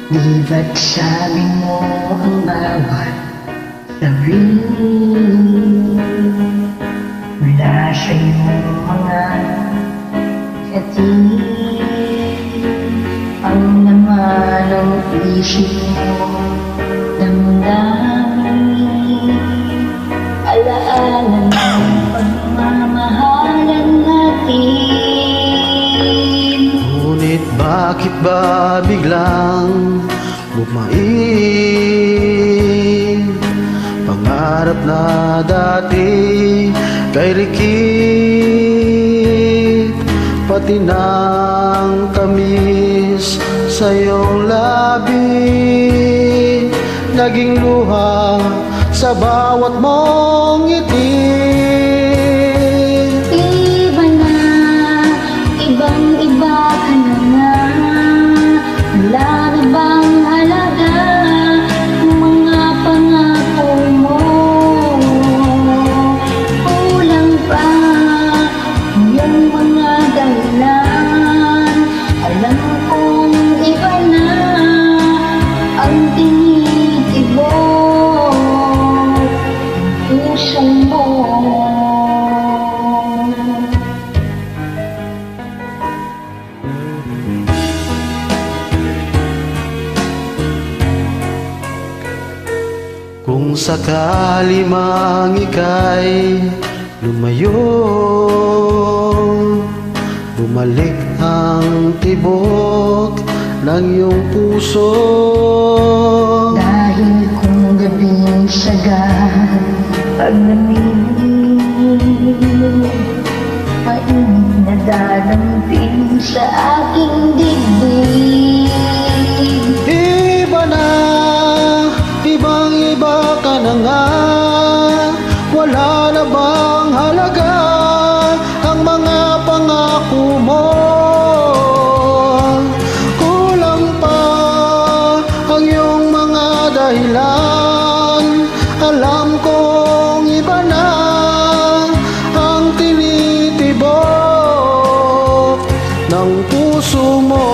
Di ba't sabi mo ang bawat sabi mula sa iyong mga kati ang laman ng isip mo damdamin alaala ng pagmamahalan natin. Ngunit bakit ba biglang bumain pangarap na dati kay Rikit, pati ng tamis sa iyong labi naging luha sa bawat mong ngiti. Iba na, ibang-iba ka na nga. Wala na bang halaga ang mga pangako mo? Kulang pa yung mga dahilan. Alam kong iba na ang tinitibok ng puso mo. Kung sakali mang ika'y lumayo, bumalik ang tibok ng iyong puso. Dahil kung gabing sagad paglamig, mainit na dadamping sa aking dibdib. Iba na, ibang-iba ka na nga. Wala na bang halaga ang mga pangako mo? Kulang pa ang iyong mga dahilan. Alam kong iba na ang tinitibok ng puso mo.